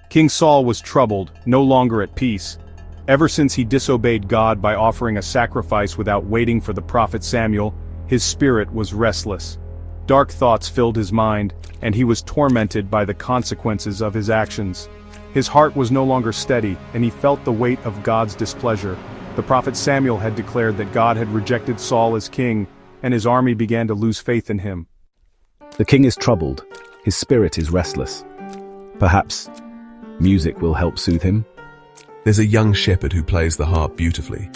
King Saul was troubled, no longer at peace. Ever since he disobeyed God by offering a sacrifice without waiting for the prophet Samuel, his spirit was restless. Dark thoughts filled his mind, and he was tormented by the consequences of his actions. His heart was no longer steady, and he felt the weight of God's displeasure. The prophet Samuel had declared that God had rejected Saul as king, and his army began to lose faith in him. The king is troubled. His spirit is restless. Perhaps music will help soothe him? There's a young shepherd who plays the harp beautifully.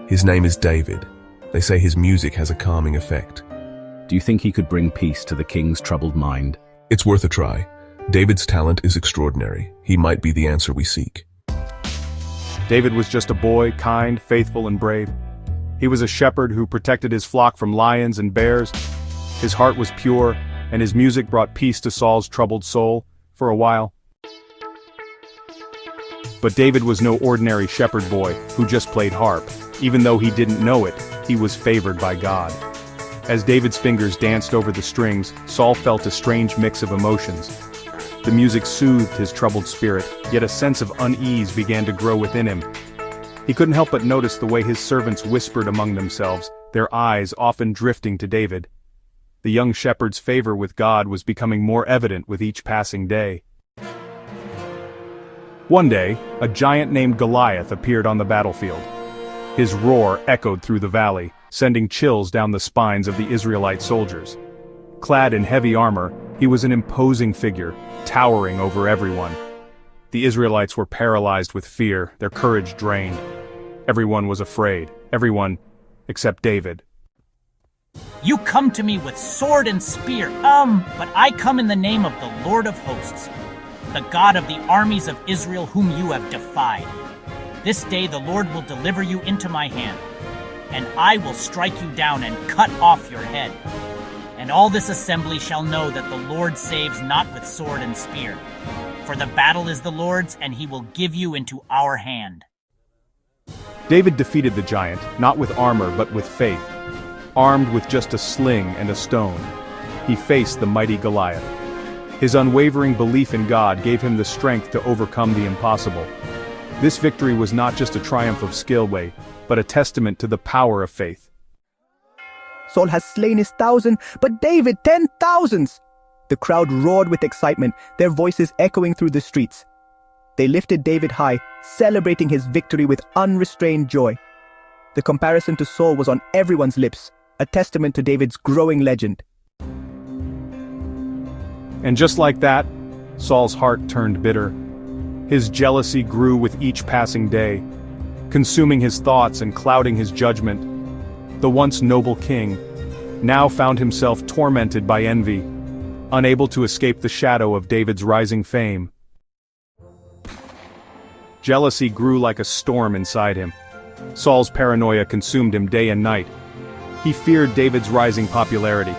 His name is David. They say his music has a calming effect. Do you think he could bring peace to the king's troubled mind? It's worth a try. David's talent is extraordinary. He might be the answer we seek. David was just a boy, kind, faithful, and brave. He was a shepherd who protected his flock from lions and bears. His heart was pure, and his music brought peace to Saul's troubled soul, for a while. But David was no ordinary shepherd boy who just played harp. Even though he didn't know it, he was favored by God. As David's fingers danced over the strings, Saul felt a strange mix of emotions. The music soothed his troubled spirit, yet a sense of unease began to grow within him. He couldn't help but notice the way his servants whispered among themselves, their eyes often drifting to David. The young shepherd's favor with God was becoming more evident with each passing day. One day, a giant named Goliath appeared on the battlefield. His roar echoed through the valley, sending chills down the spines of the Israelite soldiers. Clad in heavy armor, he was an imposing figure, towering over everyone. The Israelites were paralyzed with fear, their courage drained. Everyone was afraid, everyone except David. You come to me with sword and spear, but I come in the name of the Lord of hosts, the God of the armies of Israel whom you have defied. This day the Lord will deliver you into my hand, and I will strike you down and cut off your head. And all this assembly shall know that the Lord saves not with sword and spear, for the battle is the Lord's, and he will give you into our hand. David defeated the giant, not with armor but with faith. Armed with just a sling and a stone, he faced the mighty Goliath. His unwavering belief in God gave him the strength to overcome the impossible. This victory was not just a triumph of skill, but a testament to the power of faith. Saul has slain his 1,000, but David 10,000s! The crowd roared with excitement, their voices echoing through the streets. They lifted David high, celebrating his victory with unrestrained joy. The comparison to Saul was on everyone's lips, a testament to David's growing legend. And just like that, Saul's heart turned bitter. His jealousy grew with each passing day, consuming his thoughts and clouding his judgment. The once noble king now found himself tormented by envy, unable to escape the shadow of David's rising fame. Jealousy grew like a storm inside him. Saul's paranoia consumed him day and night. He feared David's rising popularity.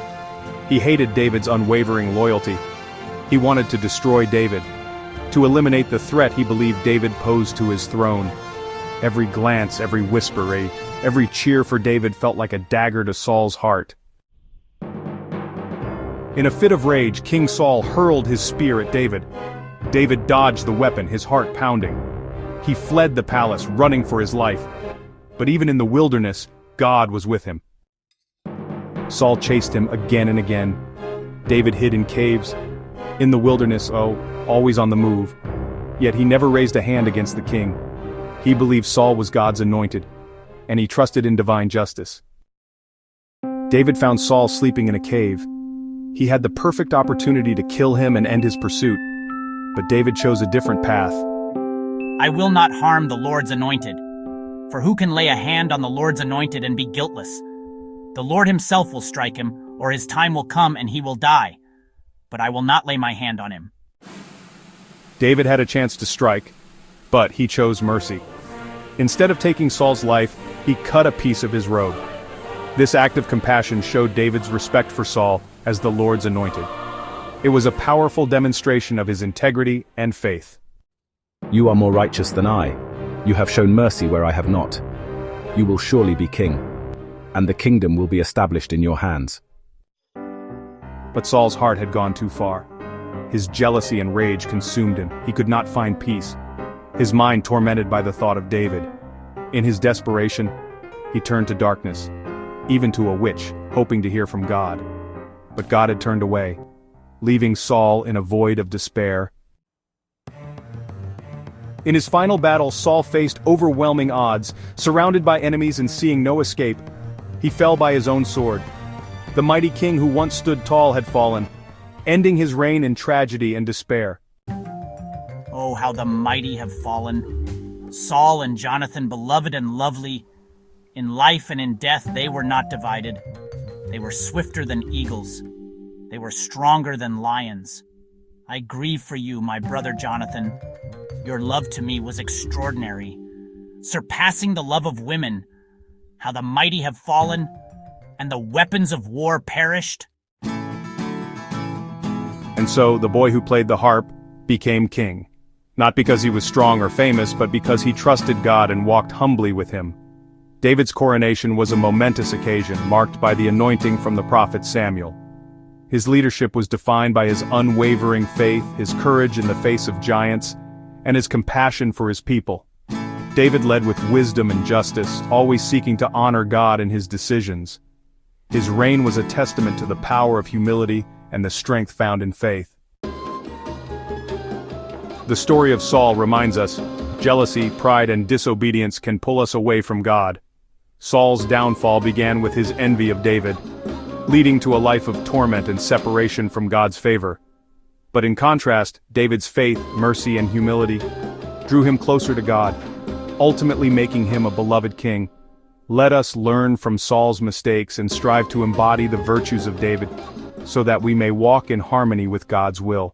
He hated David's unwavering loyalty. He wanted to destroy David, to eliminate the threat he believed David posed to his throne. Every glance, every whisper, every cheer for David felt like a dagger to Saul's heart. In a fit of rage, King Saul hurled his spear at David. David dodged the weapon, his heart pounding. He fled the palace, running for his life. But even in the wilderness, God was with him. Saul chased him again and again. David hid in caves. In the wilderness, always on the move. Yet he never raised a hand against the king. He believed Saul was God's anointed, and he trusted in divine justice. David found Saul sleeping in a cave. He had the perfect opportunity to kill him and end his pursuit, but David chose a different path. I will not harm the Lord's anointed, for who can lay a hand on the Lord's anointed and be guiltless? The Lord himself will strike him, or his time will come and he will die, but I will not lay my hand on him. David had a chance to strike, but he chose mercy. Instead of taking Saul's life, he cut a piece of his robe. This act of compassion showed David's respect for Saul as the Lord's anointed. It was a powerful demonstration of his integrity and faith. You are more righteous than I. You have shown mercy where I have not. You will surely be king, and the kingdom will be established in your hands. But Saul's heart had gone too far. His jealousy and rage consumed him. He could not find peace, his mind tormented by the thought of David. In his desperation, he turned to darkness, even to a witch, hoping to hear from God. But God had turned away, leaving Saul in a void of despair. In his final battle, Saul faced overwhelming odds, surrounded by enemies and seeing no escape. He fell by his own sword. The mighty king who once stood tall had fallen, ending his reign in tragedy and despair. Oh, how the mighty have fallen. Saul and Jonathan, beloved and lovely. In life and in death they were not divided. They were swifter than eagles. They were stronger than lions. I grieve for you, my brother Jonathan. Your love to me was extraordinary, surpassing the love of women. How the mighty have fallen, and the weapons of war perished. And so the boy who played the harp became king. Not because he was strong or famous, but because he trusted God and walked humbly with him. David's coronation was a momentous occasion, marked by the anointing from the prophet Samuel. His leadership was defined by his unwavering faith, his courage in the face of giants, and his compassion for his people. David led with wisdom and justice, always seeking to honor God in his decisions. His reign was a testament to the power of humility and the strength found in faith. The story of Saul reminds us, jealousy, pride, and disobedience can pull us away from God. Saul's downfall began with his envy of David, leading to a life of torment and separation from God's favor. But in contrast, David's faith, mercy, and humility drew him closer to God, ultimately making him a beloved king. Let us learn from Saul's mistakes and strive to embody the virtues of David, so that we may walk in harmony with God's will.